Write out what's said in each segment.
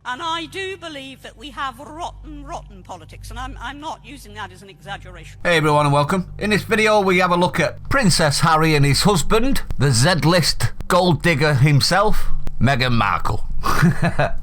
And I do believe that we have rotten politics, and I'm not using that as an exaggeration. Hey everyone and welcome. In this video we have a look at Princess Harry and his husband, the Z-list gold digger himself, Meghan Markle.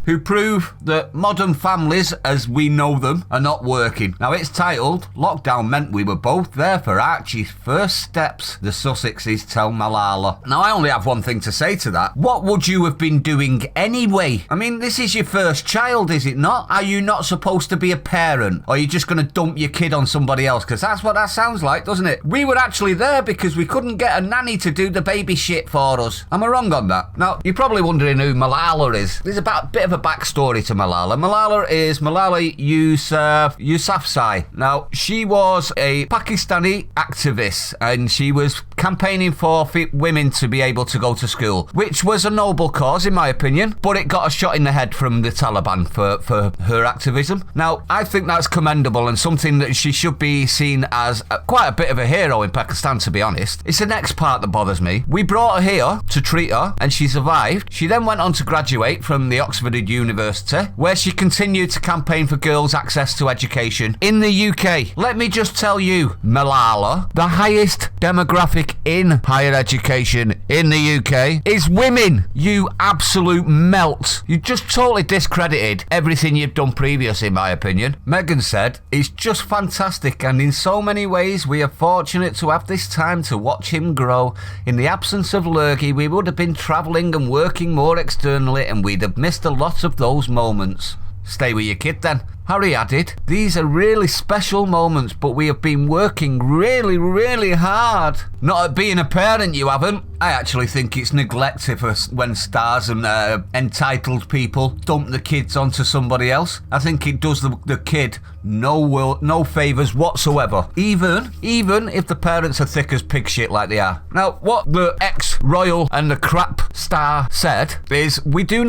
Who prove that modern families as we know them are not working. Now it's titled, Lockdown Meant We Were Both There for Archie's First Steps, the Sussexes Tell Malala. Now I only have one thing to say to that. What would you have been doing anyway? I mean, this is your first child, is it not? Are you not supposed to be a parent? Or are you just going to dump your kid on somebody else? Because that's what that sounds like, doesn't it? We were actually there because we couldn't get a nanny to do the baby shit for us. Am I wrong on that? Now, you're probably wondering who Malala is. There's about a bit of a backstory to Malala. Malala is Malala Yousafzai. Now, she was a Pakistani activist and she was campaigning for women to be able to go to school, which was a noble cause in my opinion, but it got a shot in the head from the Taliban for her activism. Now, I think that's commendable and something that she should be seen as quite a bit of a hero in Pakistan, to be honest. It's the next part that bothers me. We brought her here to treat her and she survived. She then went on to graduate from the Oxford University, where she continued to campaign for girls' access to education in the UK. Let me just tell you, Malala, the highest demographic in higher education in the UK is women. You absolute melt. You just totally discredited everything you've done previous, in my opinion. Meghan said, it's just fantastic and in so many ways we are fortunate to have this time to watch him grow. In the absence of Lurgy, we would have been travelling and working more externally and we'd have missed a lot of those moments. Stay with your kid then. Harry added, these are really special moments, but we have been working really hard. Not at being a parent, you haven't. I actually think it's neglected when stars and entitled people dump the kids onto somebody else. I think it does the kid no favours whatsoever, even if the parents are thick as pig shit like they are. Now, what the ex-royal and the crap star said is, we do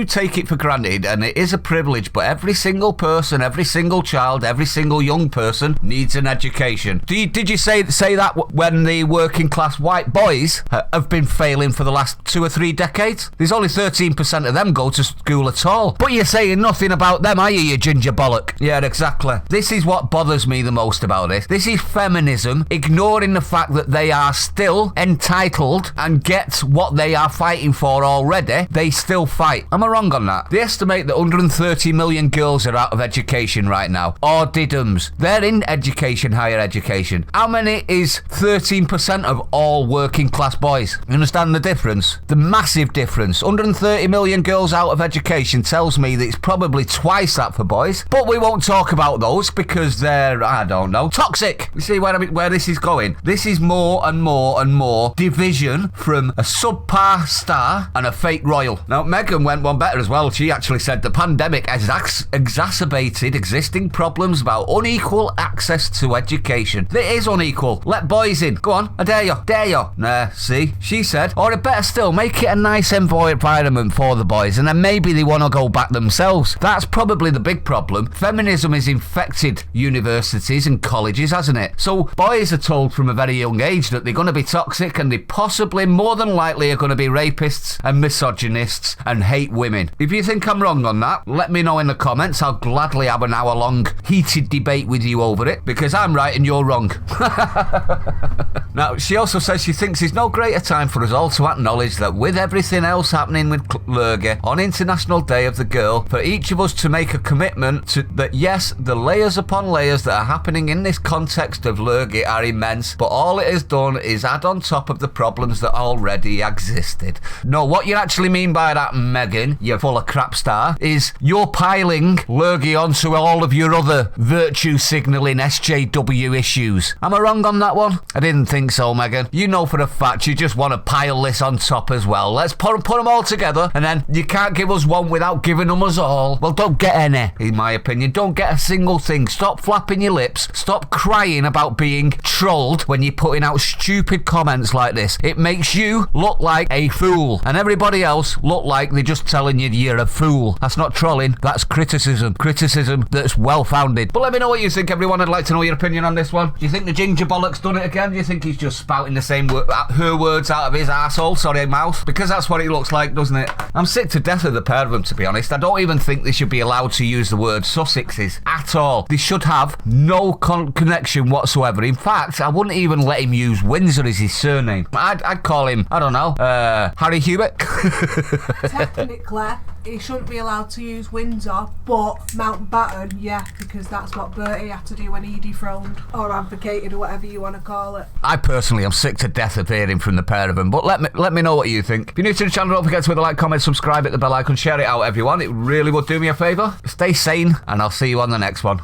take it for granted, and it is a privilege, but every single person, every single child, every single young person needs an education. Did you say that when the working class white boys have been failing for the last 2 or 3 decades? There's only 13% of them go to school at all. But you're saying nothing about them, are you ginger bollock? Yeah, exactly. This is what bothers me the most about this. This is feminism ignoring the fact that they are still entitled and get what they are fighting for already. They still fight. Am I wrong on that? They estimate that 130 million girls are out of education right now, or diddums. They're in education, higher education. How many is 13% of all working class boys? You understand the difference? The massive difference. 130 million girls out of education tells me that it's probably twice that for boys, but we won't talk about those because they're, I don't know, toxic. You see where this is going? This is more and more division from a subpar star and a fake royal. Now, Meghan went one better as well. She actually said the pandemic has exacerbated existing problems about unequal access to education. It is unequal. Let boys in. Go on, I dare you. Nah, see? She said, or better still, make it a nice environment for the boys and then maybe they want to go back themselves. That's probably the big problem. Feminism has infected universities and colleges, hasn't it? So boys are told from a very young age that they're going to be toxic and they possibly, more than likely, are going to be rapists and misogynists and hate women. If you think I'm wrong on that, let me know in the comments. I'll gladly have an hour-long heated debate with you over it, because I'm right and you're wrong. Now, she also says she thinks there's no greater time for us all to acknowledge that with everything else happening with Lurgy on International Day of the Girl, for each of us to make a commitment to that, yes, the layers upon layers that are happening in this context of Lurgy are immense, but all it has done is add on top of the problems that already existed. No, what you actually mean by that, Meghan, you full of crap star, is you're piling Lurgy onto all of your other virtue signalling SJW issues. Am I wrong on that one? I didn't think so, Meghan. You know for a fact you just want to pile this on top as well. Let's put them all together, and then you can't give us one without giving them us all. Well, don't get any, in my opinion. Don't get a single thing. Stop flapping your lips. Stop crying about being trolled when you're putting out stupid comments like this. It makes you look like a fool, and everybody else look like they're just telling you you're a fool. That's not trolling, that's criticism. criticism that's well-founded. But let me know what you think, everyone. I'd like to know your opinion on this one. Do you think the ginger bollock's done it again? Do you think he's just spouting the same her words out of his arsehole, sorry, mouth? Because that's what it looks like, doesn't it? I'm sick to death of the pair of them, to be honest. I don't even think they should be allowed to use the word Sussexes at all. They should have no connection whatsoever. In fact, I wouldn't even let him use Windsor as his surname. I'd call him, I don't know, Harry Hewitt. Technically, he shouldn't be allowed to use Windsor, but Mountbatten, yeah, because that's what Bertie had to do when he dethroned or advocated or whatever you want to call it. I personally am sick to death of hearing from the pair of them, but let me know what you think. If you're new to the channel, don't forget to hit the like, comment, subscribe, hit the bell icon, share it out, everyone. It really would do me a favour. Stay sane, and I'll see you on the next one.